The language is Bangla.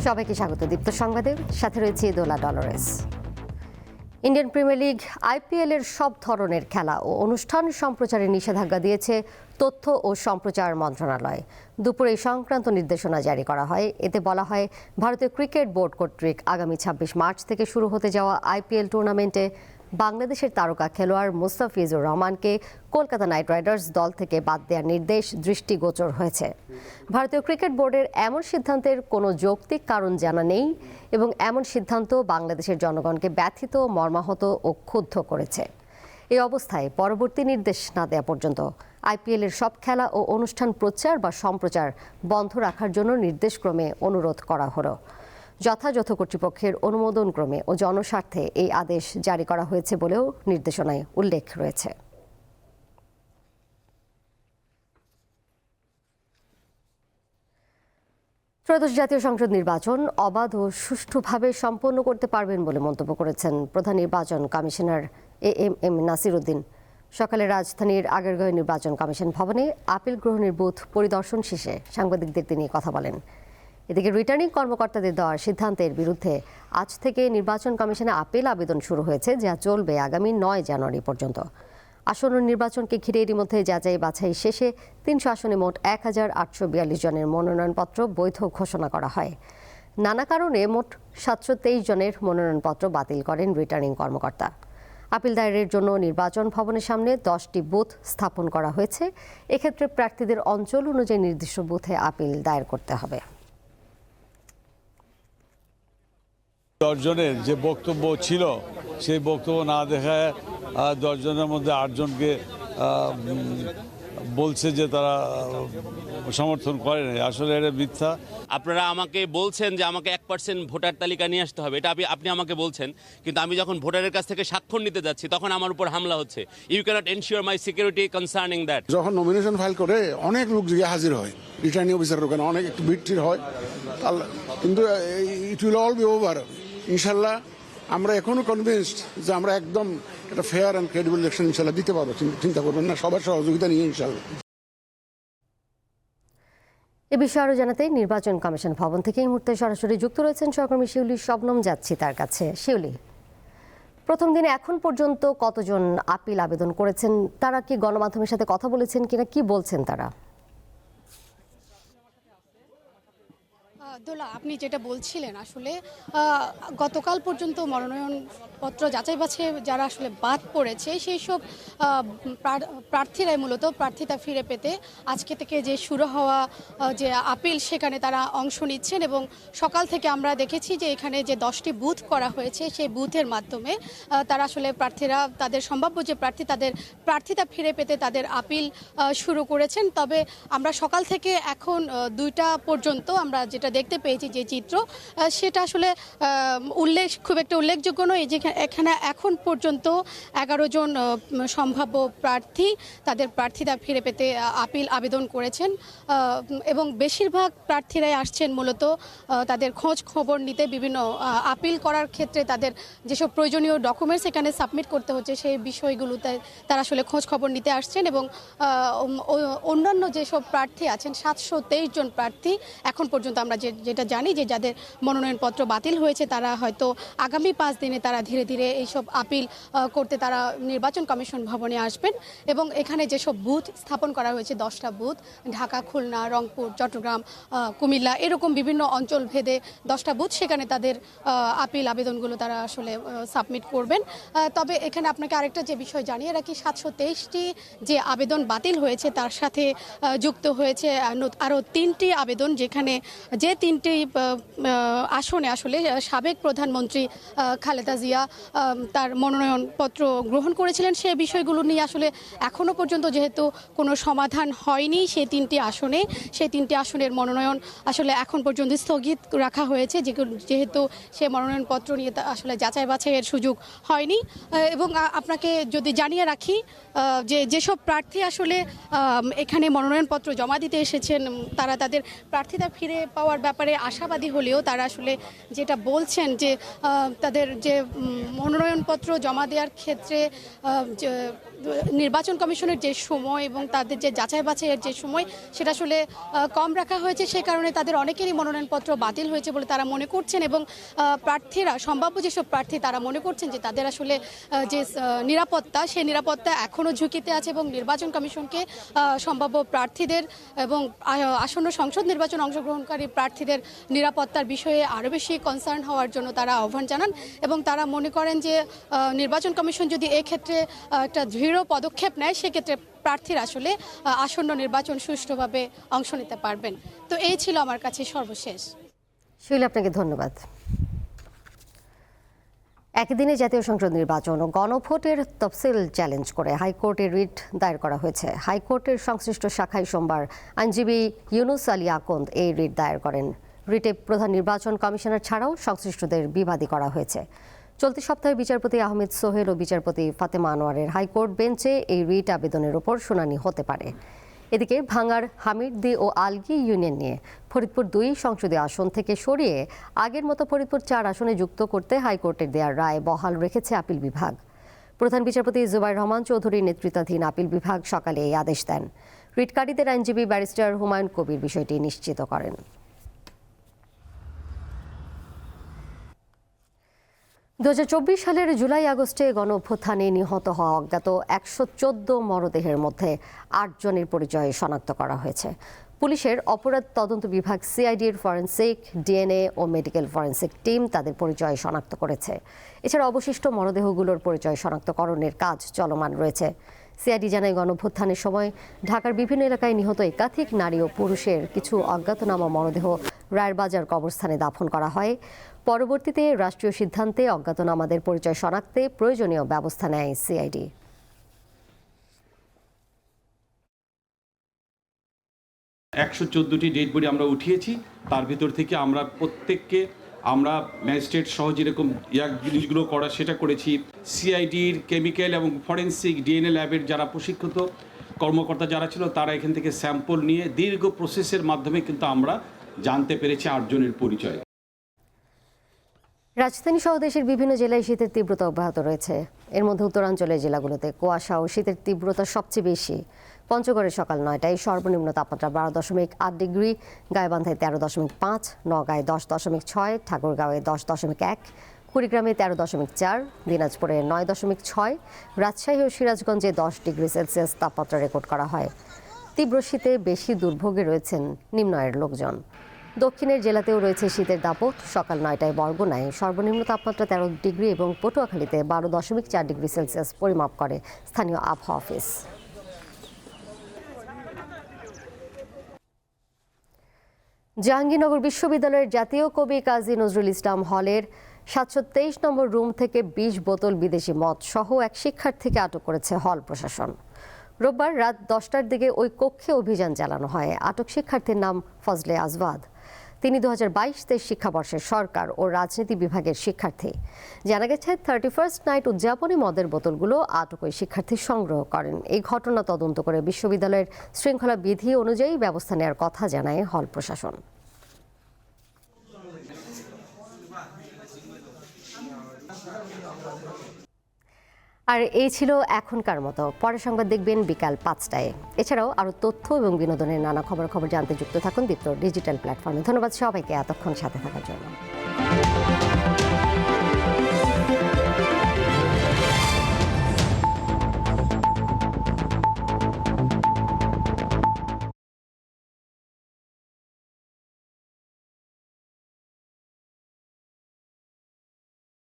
সবাইকে স্বাগত দীপ্ত সংবাদে, সাথে রয়েছে দোলা ডলরেস। ইন্ডিয়ান প্রিমিয়ার লিগ আইপিএল এর সব ধরনের খেলা ও অনুষ্ঠান সম্প্রচারে নিষেধাজ্ঞা দিয়েছে তথ্য ও সম্প্রচার মন্ত্রণালয়। দুপুরে এই সংক্রান্ত নির্দেশনা জারি করা হয়। এতে বলা হয়, ভারতীয় ক্রিকেট বোর্ড কর্তৃক আগামী ২৬ মার্চ থেকে শুরু হতে যাওয়া আইপিএল টুর্নামেন্টে বাংলাদেশের তারকা খেলোয়াড় মুস্তাফিজুর রহমানকে কলকাতা নাইট রাইডার্স দল থেকে বাদ দেওয়ার নির্দেশ দৃষ্টিগোচর হয়েছে। ভারতীয় ক্রিকেট বোর্ডের এমন সিদ্ধান্তের কোনো যৌক্তিক কারণ জানা নেই এবং এমন সিদ্ধান্ত বাংলাদেশের জনগণকে ব্যথিত, মর্মাহত ও ক্ষুব্ধ করেছে। এই অবস্থায় পরবর্তী নির্দেশ না দেওয়া পর্যন্ত আইপিএল এর সব খেলা ও অনুষ্ঠান প্রচার বা সম্প্রচার বন্ধ রাখার জন্য নির্দেশক্রমে অনুরোধ করা হলো। যথাযথ কর্তৃপক্ষের অনুমোদনক্রমে ও জনস্বার্থে এই আদেশ জারি করা হয়েছে বলেও নির্দেশনায় উল্লেখ রয়েছে। ত্রয়োদশ জাতীয় সংসদ নির্বাচন অবাধ ও সুষ্ঠুভাবে সম্পন্ন করতে পারবেন বলে মন্তব্য করেছেন প্রধান নির্বাচন কমিশনার এএমএম নাসির উদ্দিন। সকালে রাজধানীর আগেরগাঁও নির্বাচন কমিশন ভবনে আপিল গ্রহণের বুথ পরিদর্শন শেষে সাংবাদিকদের তিনি কথা বলেন। এদিকে রিটার্নিং কর্মকর্তাদের দেওয়ার সিদ্ধান্তের বিরুদ্ধে আজ থেকে নির্বাচন কমিশনে আপিল আবেদন শুরু হয়েছে, যা চলবে আগামী ৯ জানুয়ারি পর্যন্ত। আসন্ন নির্বাচনকে ঘিরে এরই মধ্যে যাচাই বাছাই শেষে ৩০০ আসনে মোট ১,৮৪২ জনের মনোনয়নপত্র বৈধ ঘোষণা করা হয়। নানা কারণে মোট ৭২৩ জনের মনোনয়নপত্র বাতিল করেন রিটার্নিং কর্মকর্তা। আপিল দায়েরের জন্য নির্বাচন ভবনের সামনে 10টি বুথ স্থাপন করা হয়েছে। এক্ষেত্রে প্রার্থীদের অঞ্চল অনুযায়ী নির্দিষ্ট বুথে আপিল দায়ের করতে হবে। 10 জনের যে বক্তব্য ছিল সেই বক্তব্য না দেখায় 10 জনের মধ্যে 8 জনকে বলছে যে তারা সমর্থন করে না। আসলে এটা মিথ্যা। আপনারা আমাকে বলছেন যে আমাকে 1% ভোটার তালিকা নিয়ে আসতে হবে, এটা আপনি আমাকে বলছেন, কিন্তু আমি যখন ভোটারের কাছ থেকে স্বাক্ষর নিতে যাচ্ছি তখন আমার উপর হামলা হচ্ছে। You cannot ensure my security concerning that. যখন নমিনেশন ফাইল করে অনেক লোক গিয়ে হাজির হয়, রিটার্নিং অফিসারের ওখানে অনেক একটু ভিড় হয়, কিন্তু it will all be over ইনশাল্লাহ। আমরা এখনো কনভিন্সড যে আমরা একদম একটা ফেয়ার অ্যান্ড ক্রেডিবল ইলেকশন ইনশাল্লাহ দিতে পারবো। চিন্তা করবেন না, সবার সহযোগিতা নিয়ে ইনশাল্লাহ। এ বিষয়ে আরও জানাতে নির্বাচন কমিশন ভবন থেকে এই মুহূর্তে সরাসরি যুক্ত রয়েছেন সহকর্মী শিউলি শবনম। যাচ্ছি তার কাছে। শিউলি, প্রথম দিনে এখন পর্যন্ত কতজন আপিল আবেদন করেছেন? তারা কি গণমাধ্যমের সাথে কথা বলেছেন কিনা, কি বলছেন তারা? দোলা, আপনি যেটা বলছিলেন, আসলে গতকাল পর্যন্ত মনোনয়নপত্র যাচাই বাছাই যারা আসলে বাদ পড়েছে সেই সব প্রার্থীরাই মূলত প্রার্থিতা ফিরে পেতে আজকে থেকে যে শুরু হওয়া যে আপিল, সেখানে তারা অংশ নিচ্ছেন। এবং সকাল থেকে আমরা দেখেছি যে এখানে যে 10টি বুথ করা হয়েছে সেই বুথের মাধ্যমে তারা আসলে প্রার্থীরা তাদের সম্ভাব্য যে প্রার্থী তাদের প্রার্থিতা ফিরে পেতে তাদের আপিল শুরু করেছেন। তবে আমরা সকাল থেকে এখন 2টা পর্যন্ত আমরা যেটা দেখতে পেয়েছি যে চিত্র, সেটা আসলে খুব একটা উল্লেখযোগ্য নয়। যে এখানে এখন পর্যন্ত 11 জন সম্ভাব্য প্রার্থী তাদের প্রার্থিতা ফিরে পেতে আপিল আবেদন করেছেন এবং বেশিরভাগ প্রার্থীরাই আসছেন মূলত তাদের খোঁজ খবর নিতে। বিভিন্ন আপিল করার ক্ষেত্রে তাদের যেসব প্রয়োজনীয় ডকুমেন্টস এখানে সাবমিট করতে হচ্ছে সেই বিষয়গুলোতে তারা আসলে খোঁজ খবর নিতে আসছেন। এবং অন্যান্য যেসব প্রার্থী আছেন 723 জন প্রার্থী এখন পর্যন্ত আমরা যেটা জানি যে যাদের মনোনয়নপত্র বাতিল হয়েছে তারা হয়তো আগামী 5 দিনে তারা ধীরে ধীরে এইসব আপিল করতে তারা নির্বাচন কমিশন ভবনে আসবেন। এবং এখানে যেসব বুথ স্থাপন করা হয়েছে 10টা বুথ, ঢাকা, খুলনা, রংপুর, চট্টগ্রাম, কুমিল্লা, এরকম বিভিন্ন অঞ্চল ভেদে 10টা বুথ, সেখানে তাদের আপিল আবেদনগুলো তারা আসলে সাবমিট করবেন। তবে এখানে আপনাকে আরেকটা যে বিষয় জানিয়ে রাখি, 723টি যে আবেদন বাতিল হয়েছে তার সাথে যুক্ত হয়েছে আরও 3টি আবেদন, যেখানে যে 3টি আসনে আসলে সাবেক প্রধানমন্ত্রী খালেদা জিয়া তার মনোনয়নপত্র গ্রহণ করেছিলেন। সেই বিষয়গুলো নিয়ে আসলে এখনও পর্যন্ত যেহেতু কোনো সমাধান হয়নি, সেই 3টি আসনের মনোনয়ন আসলে এখন পর্যন্ত স্থগিত রাখা হয়েছে, যেহেতু সে মনোনয়নপত্র নিয়ে আসলে যাচাই বাছাইয়ের সুযোগ হয়নি। এবং আপনাকে যদি জানিয়ে রাখি যেসব প্রার্থী আসলে এখানে মনোনয়নপত্র জমা দিতে এসেছেন তারা তাদের প্রার্থিতা ফিরে পাওয়ার ব্যাপারে আশাবাদী হলেও তারা আসলে যেটা বলছেন যে তাদের যে মনোনয়নপত্র জমা দেওয়ার ক্ষেত্রে নির্বাচন কমিশনের যে সময় এবং তাদের যে যাচাই বাছাইয়ের যে সময় সেটা আসলে কম রাখা হয়েছে, সে কারণে তাদের অনেকেরই মনোনয়নপত্র বাতিল হয়েছে বলে তারা মনে করছেন এবং প্রার্থীরা, সম্ভাব্য যেসব প্রার্থী তারা মনে করছেন যে তাদের আসলে যে নিরাপত্তা, সেই নিরাপত্তা এখনও ঝুঁকিতে আছে এবং নির্বাচন কমিশনকে সম্ভাব্য প্রার্থীদের এবং আসন্ন সংসদ নির্বাচন অংশগ্রহণকারী প্রার্থীদের নিরাপত্তার বিষয়ে আরও বেশি কনসার্ন হওয়ার জন্য তারা আহ্বান জানান এবং তারা মনে করেন যে নির্বাচন কমিশন যদি এক্ষেত্রে একটা দৃঢ় পদক্ষেপ নেয়, সেক্ষেত্রে প্রার্থীরা আসলে আসন্ন নির্বাচন সুষ্ঠুভাবে অংশ নিতে পারবেন। তো এই ছিল আমার কাছে সর্বশেষ। শৈলী, আপনাকে ধন্যবাদ। একদিনে জাতীয় সংসদ নির্বাচন ও গণভোটের তফসিল চ্যালেঞ্জ করে হাইকোর্টে রিট দায়ের করা হয়েছে। হাইকোর্টের সংশ্লিষ্ট শাখায় সোমবার আইনজীবী ইউনুস আলী আকন্দ এই রিট দায়ের করেন। রিটে প্রধান নির্বাচন কমিশনার ছাড়াও সংশ্লিষ্টদের বিবাদী করা হয়েছে। চলতি সপ্তাহে বিচারপতি আহমেদ সোহেল ও বিচারপতি ফাতেমা আনোয়ারের হাইকোর্ট বেঞ্চে এই রিট আবেদনের ওপর শুনানি হতে পারে। এদিকে ভাঙ্গার হামিরদি ও আলগি ইউনিয়ন নিয়ে ফরিদপুর 2 সংসদীয় আসন থেকে সরিয়ে আগের মতো ফরিদপুর 4 আসনে যুক্ত করতে হাইকোর্টের দেওয়ার রায় বহাল রেখেছে আপিল বিভাগ। প্রধান বিচারপতি জুবাইর রহমান চৌধুরীর নেতৃত্বাধীন আপিল বিভাগ সকালে এই আদেশ দেন। রিটকারীদের আইনজীবী ব্যারিস্টার হুমায়ুন কবির বিষয়টি নিশ্চিত করেন। 2024 সালের জুলাই আগস্টে গণঅভ্যুত্থানে নিহত হওয়া অজ্ঞাত 114 মরদেহের মধ্যে 8 জনের পরিচয় শনাক্ত করা হয়েছে। পুলিশের অপরাধ তদন্ত বিভাগ সিআইডির ফরেনসিক, ডিএনএ ও মেডিকেল ফরেনসিক টিম তাদের পরিচয় শনাক্ত করেছে। এছাড়া অবশিষ্ট মরদেহগুলোর পরিচয় শনাক্তকরণের কাজ চলমান রয়েছে। সিআইডি জানায়, গণঅভ্যুত্থানের সময় ঢাকার বিভিন্ন এলাকায় নিহত একাধিক নারী ও পুরুষের কিছু অজ্ঞাতনামা মরদেহ রায়েরবাজার কবরস্থানে দাফন করা হয়। পরবর্তীতে রাষ্ট্রীয় সিদ্ধান্তে অজ্ঞাতনামাদের পরিচয় শনাক্তে প্রয়োজনীয় ব্যবস্থা নেয় সিআইডি। একশো 14টি ডেড বডি আমরা উঠিয়েছি। তার ভিতর থেকে আমরা প্রত্যেককে আমরা ম্যাজিস্ট্রেট সহ যেরকম জিনিসগুলো করা সেটা করেছি। সিআইডির কেমিক্যাল এবং ফরেন্সিক ডিএনএ ল্যাবের যারা প্রশিক্ষিত কর্মকর্তা যারা ছিল, তারা এখান থেকে স্যাম্পল নিয়ে দীর্ঘ প্রসেসের মাধ্যমে কিন্তু আমরা জানতে পেরেছি 8 জনের পরিচয়। রাজধানী সহ দেশের বিভিন্ন জেলায় শীতের তীব্রতা অব্যাহত রয়েছে। এর মধ্যে উত্তরাঞ্চলের জেলাগুলোতে কুয়াশা ও শীতের তীব্রতা সবচেয়ে বেশি। পঞ্চগড়ে সকাল 9টায় সর্বনিম্ন তাপমাত্রা 12.8 ডিগ্রি, গাইবান্ধায় 13.5, নওগাঁয় 10.6, ঠাকুরগাঁওয়ে 10.1, কুড়িগ্রামে 13.4, দিনাজপুরে 9.6, রাজশাহী ও সিরাজগঞ্জে 10 ডিগ্রি সেলসিয়াস তাপমাত্রা রেকর্ড করা হয়। তীব্র শীতে বেশি দুর্ভোগে রয়েছেন নিম্ন আয়ের লোকজন। দক্ষিণের জেলাতেও রয়েছে শীতের দাপট। সকাল 9টায় বরগুনায় সর্বনিম্ন তাপমাত্রা 13 ডিগ্রি এবং পটুয়াখালীতে 12.4 ডিগ্রি সেলসিয়াস পরিমাপ করে স্থানীয় আবহাওয়া অফিস। জাহাঙ্গীরনগর বিশ্ববিদ্যালয়ের জাতীয় কবি কাজী নজরুল ইসলাম হলের 723 নম্বর রুম থেকে 20 বোতল বিদেশি মদ সহ এক শিক্ষার্থীকে আটক করেছে হল প্রশাসন। রোববার রাত 10টার দিকে ওই কক্ষে অভিযান চালানো হয়। আটক শিক্ষার্থীর নাম ফজলে আজওয়াদ। তিনি 2022-23 শিক্ষাবর্ষের সরকার ও রাজনীতি বিভাগের শিক্ষার্থী। জানা গেছে 31st নাইট উদযাপনী মদের বোতলগুলো আটক ওই শিক্ষার্থী সংগ্রহ করেন। এই ঘটনা তদন্ত করে বিশ্ববিদ্যালয়ের শৃঙ্খলা বিধি অনুযায়ী ব্যবস্থা নেওয়ার কথা জানায় হল প্রশাসন। আর এই ছিল এখনকার মতো। পরের সংবাদ দেখবেন বিকাল 5টায়। এছাড়াও আরও তথ্য এবং বিনোদনের নানা খবর জানতে যুক্ত থাকুন দীপ্ত ডিজিটাল প্ল্যাটফর্মে। ধন্যবাদ সবাইকে এতক্ষণ সাথে থাকার জন্য।